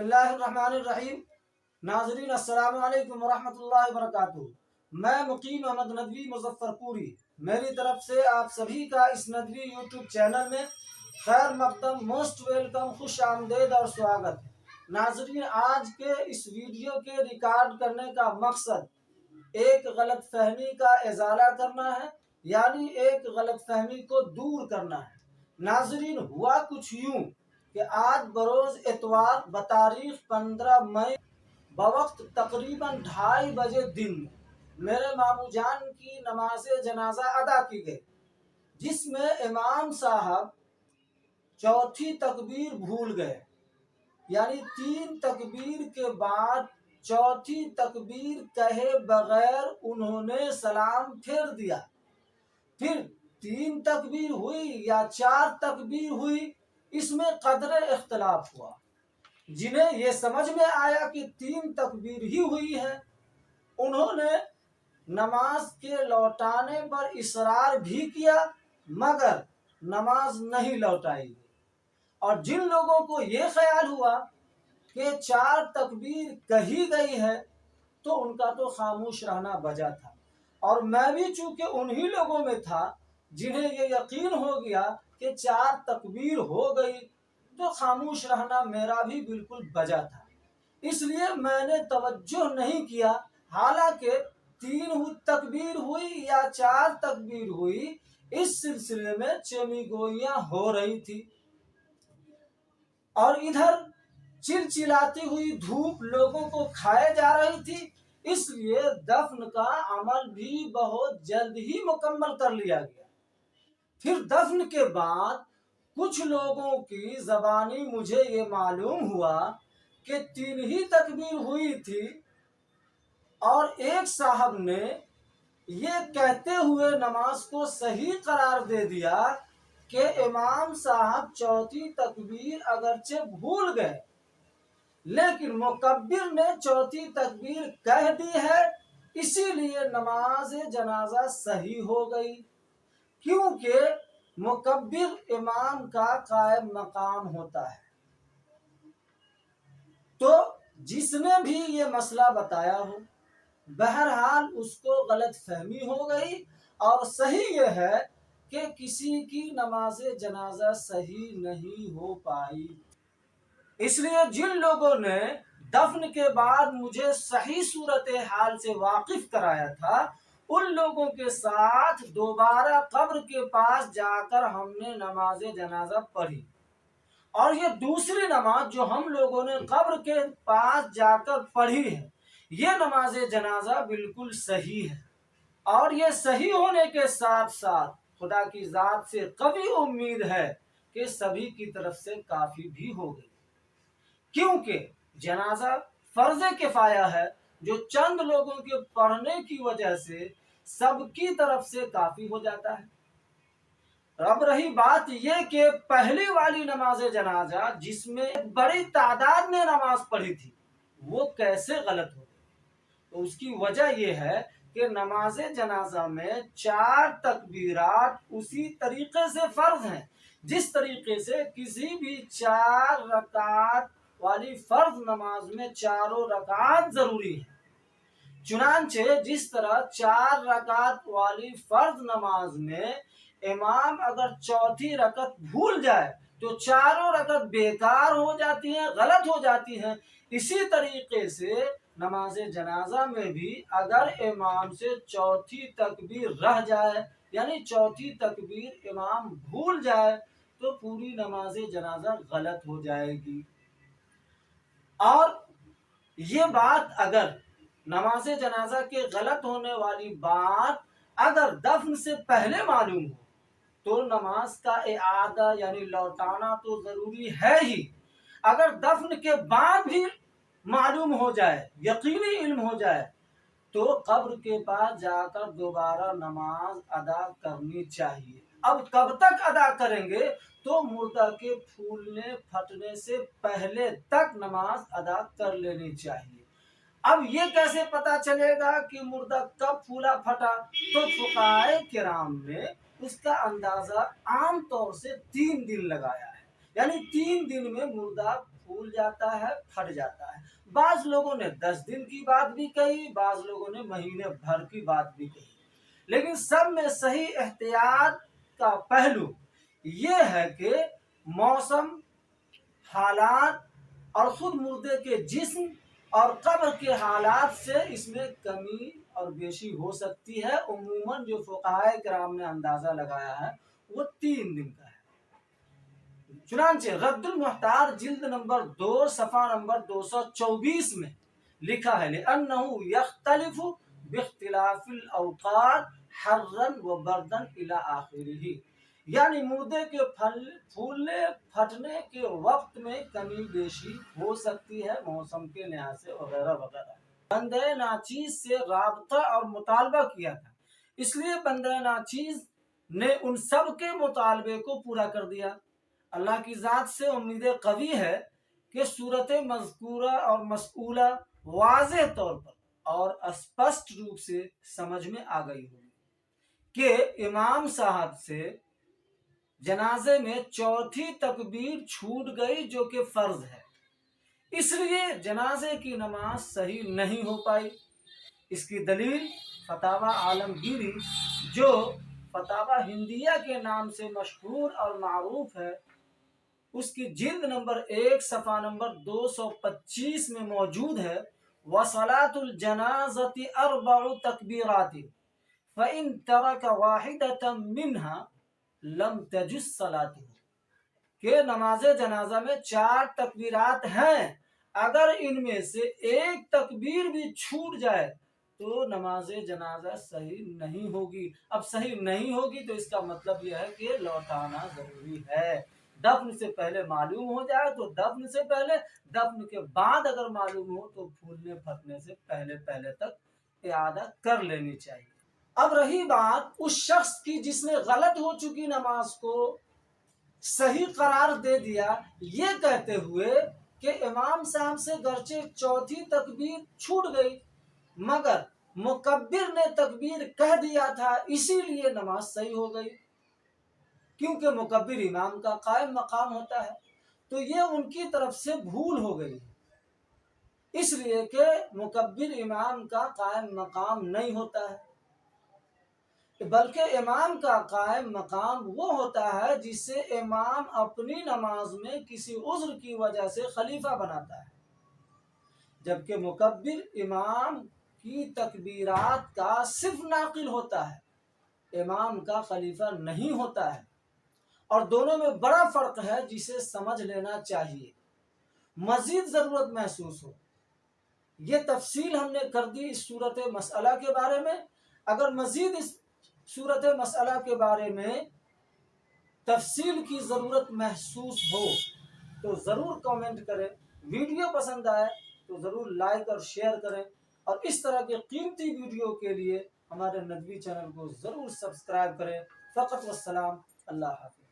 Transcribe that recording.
اللہ الرحمن الرحیم۔ ناظرین السلام علیکم ورحمۃ اللہ وبرکاتہ۔ میں مقیم احمد ندوی مظفر پوری، میری طرف سے آپ سبھی کا اس ندوی یوٹیوب چینل میں خیر مقدم، موسٹ ویلکم، خوش آمدید اور سواگت ہے۔ ناظرین، آج کے اس ویڈیو کے ریکارڈ کرنے کا مقصد ایک غلط فہمی کا ازالہ کرنا ہے، یعنی ایک غلط فہمی کو دور کرنا ہے۔ ناظرین، ہوا کچھ یوں کہ آج بروز اتوار بتاریخ 15 مئی بوقت تقریباً 2:30 بجے دن میں میرے ماموں جان کی نماز جنازہ ادا کی گئی، جس میں امام صاحب چوتھی تکبیر بھول گئے، یعنی 3 تکبیر کے بعد چوتھی تکبیر کہے بغیر انہوں نے سلام پھیر دیا۔ پھر 3 تکبیر ہوئی یا 4 تکبیر ہوئی، اس میں قدر اختلاف ہوا۔ جنہیں یہ سمجھ میں آیا کہ 3 تکبیر ہی ہوئی ہے، انہوں نے نماز کے لوٹانے پر اصرار بھی کیا، مگر نماز نہیں لوٹائی گئی۔ اور جن لوگوں کو یہ خیال ہوا کہ 4 تکبیر کہی گئی ہے، تو ان کا تو خاموش رہنا بجا تھا، اور میں بھی چونکہ انہی لوگوں میں تھا جنہیں یہ یقین ہو گیا کہ 4 تکبیر ہو گئی، تو خاموش رہنا میرا بھی بالکل بجا تھا۔ اس لیے میں نے توجہ نہیں کیا، حالانکہ 3 تکبیر ہوئی یا 4 تکبیر ہوئی، اس سلسلے میں چمی گوئیاں ہو رہی تھی، اور ادھر چلچلاتی ہوئی دھوپ لوگوں کو کھائے جا رہی تھی۔ اس لیے دفن کا عمل بھی بہت جلد ہی مکمل کر لیا گیا۔ پھر دفن کے بعد کچھ لوگوں کی زبانی مجھے یہ معلوم ہوا کہ 3 ہی تکبیر ہوئی تھی، اور ایک صاحب نے یہ کہتے ہوئے نماز کو صحیح قرار دے دیا کہ امام صاحب چوتھی تکبیر اگرچہ بھول گئے، لیکن مکبر نے چوتھی تکبیر کہہ دی ہے، اسی لیے نماز جنازہ صحیح ہو گئی، کیونکہ مکبر امام کا قائم مقام ہوتا ہے۔ تو جس نے بھی یہ مسئلہ بتایا ہو، بہرحال اس کو غلط فہمی ہو گئی، اور صحیح یہ ہے کہ کسی کی نماز جنازہ صحیح نہیں ہو پائی۔ اس لیے جن لوگوں نے دفن کے بعد مجھے صحیح صورتحال سے واقف کرایا تھا، ان لوگوں کے ساتھ دوبارہ قبر کے پاس جا کر ہم نے نماز جنازہ پڑھی، اور یہ دوسری نماز جو ہم لوگوں نے قبر کے پاس جا کر پڑھی ہے، یہ نماز جنازہ بالکل صحیح ہے، اور یہ صحیح ہونے کے ساتھ ساتھ خدا کی ذات سے قوی امید ہے کہ سبھی کی طرف سے کافی بھی ہو گئی، کیونکہ جنازہ فرض کفایہ ہے، جو چند لوگوں کے پڑھنے کی وجہ سے سب کی طرف سے کافی ہو جاتا ہے۔ اب رہی بات یہ کہ پہلی والی نماز جنازہ جس میں بڑی تعداد نے نماز پڑھی تھی، وہ کیسے غلط ہو گئی؟ تو اس کی وجہ یہ ہے کہ نماز جنازہ میں 4 تکبیرات اسی طریقے سے فرض ہیں جس طریقے سے کسی بھی 4 رکعت والی فرض نماز میں 4 رکعات ضروری ہے۔ چنانچہ جس طرح 4 رکعت والی فرض نماز میں امام اگر چوتھی رکعت بھول جائے تو 4 رکعت بیکار ہو جاتی ہیں، غلط ہو جاتی ہیں، اسی طریقے سے نماز جنازہ میں بھی اگر امام سے چوتھی تکبیر رہ جائے، یعنی چوتھی تکبیر امام بھول جائے، تو پوری نماز جنازہ غلط ہو جائے گی۔ اور یہ بات اگر نماز جنازہ کے غلط ہونے والی بات اگر دفن سے پہلے معلوم ہو، تو نماز کا اعادہ یعنی لوٹانا تو ضروری ہے ہی۔ اگر دفن کے بعد بھی معلوم ہو جائے، یقینی علم ہو جائے، تو قبر کے پاس جا کر دوبارہ نماز ادا کرنی چاہیے۔ اب کب تک ادا کریں گے؟ تو مردہ کے پھولنے پھٹنے سے پہلے تک نماز ادا کر لینی چاہیے۔ اب یہ کیسے پتا چلے گا کہ مردہ کب پھولا پھٹا؟ تو فقہائے کرام نے اس کا اندازہ عام طور سے 3 دن لگایا ہے، یعنی 3 دن میں مردہ پھول جاتا ہے، پھٹ جاتا ہے۔ بعض لوگوں نے 10 دن کی بات بھی کہی، بعض لوگوں نے مہینے بھر کی بات بھی کہی، لیکن سب میں صحیح احتیاط کا پہلو یہ ہے کہ موسم، حالات اور خود مردے کے جسم اور قبر کے حالات سے اس میں کمی اور بیشی ہو سکتی ہے۔ عموماً جو فقہائے کرام نے اندازہ لگایا ہے وہ 3 دن کا ہے۔ چنانچہ رد المحتاج جلد نمبر 2 صفحہ نمبر 224 میں لکھا ہے لِأَنَّهُ يَخْتَلِفُ بِاخْتِلَافِ الْأَوْقَاتِ حَرًّا وَبَرْدًا إِلَى آخِرِهِ، یعنی مردے کے پھولنے پھٹنے کے وقت میں کمی بیشی ہو سکتی ہے موسم کے لحاظ سے وغیرہ وغیرہ۔ بندہ ناچیز سے رابطہ اور مطالبہ کیا تھا، اس لیے بندہ ناچیز نے ان سب کے مطالبے کو پورا کر دیا۔ اللہ کی ذات سے امید قوی ہے کہ صورت مذکورہ اور مسئولہ واضح طور پر اور اسپشٹ روپ سے سمجھ میں آ گئی ہوگی کہ امام صاحب سے جنازے میں چوتھی تکبیر چھوٹ گئی جو کہ فرض ہے، اس لیے جنازے کی نماز صحیح نہیں ہو پائی۔ اس کی دلیل فتاوی عالمگیری جو فتاوی ہندیہ کے نام سے مشہور اور معروف ہے، اس کی جلد نمبر 1 صفحہ نمبر 225 میں موجود ہے وَصَلَاةُ الْجَنَازَةِ 4 تَكْبِيرَاتٍ فَإِن تَرَكَ وَاحِدَةً مِّنْهَا لَمْ تَجُزْ صَلَاتُهُ، کہ نماز جنازہ میں 4 تکبیرات ہیں، اگر ان میں سے ایک تکبیر بھی چھوٹ جائے تو نماز جنازہ صحیح نہیں ہوگی۔ اب صحیح نہیں ہوگی تو اس کا مطلب یہ ہے کہ لوٹانا ضروری ہے۔ دفن سے پہلے معلوم ہو جائے تو دفن سے پہلے، دفن کے بعد اگر معلوم ہو تو پھولنے پھٹنے سے پہلے تک اعادہ کر لینی چاہیے۔ اب رہی بات اس شخص کی جس نے غلط ہو چکی نماز کو صحیح قرار دے دیا، یہ کہتے ہوئے کہ امام صاحب سے گرچہ چوتھی تکبیر چھوٹ گئی مگر مکبر نے تکبیر کہہ دیا تھا، اسی لیے نماز صحیح ہو گئی، کیونکہ مکبر امام کا قائم مقام ہوتا ہے، تو یہ ان کی طرف سے بھول ہو گئی، اس لیے کہ مکبر امام کا قائم مقام نہیں ہوتا ہے، بلکہ امام کا قائم مقام وہ ہوتا ہے جسے امام اپنی نماز میں کسی عذر کی وجہ سے خلیفہ بناتا ہے، جبکہ مکبر امام کی تکبیرات کا صرف ناقل ہوتا ہے، امام کا خلیفہ نہیں ہوتا ہے، اور دونوں میں بڑا فرق ہے جسے سمجھ لینا چاہیے۔ مزید ضرورت محسوس ہو یہ تفصیل ہم نے کر دی اس صورت مسئلہ کے بارے میں، اگر مزید اس صورت مسئلہ کے بارے میں تفصیل کی ضرورت محسوس ہو تو ضرور کامنٹ کریں، ویڈیو پسند آئے تو ضرور لائک اور شیئر کریں، اور اس طرح کے قیمتی ویڈیو کے لیے ہمارے ندوی چینل کو ضرور سبسکرائب کریں۔ فقط والسلام، اللہ حافظ۔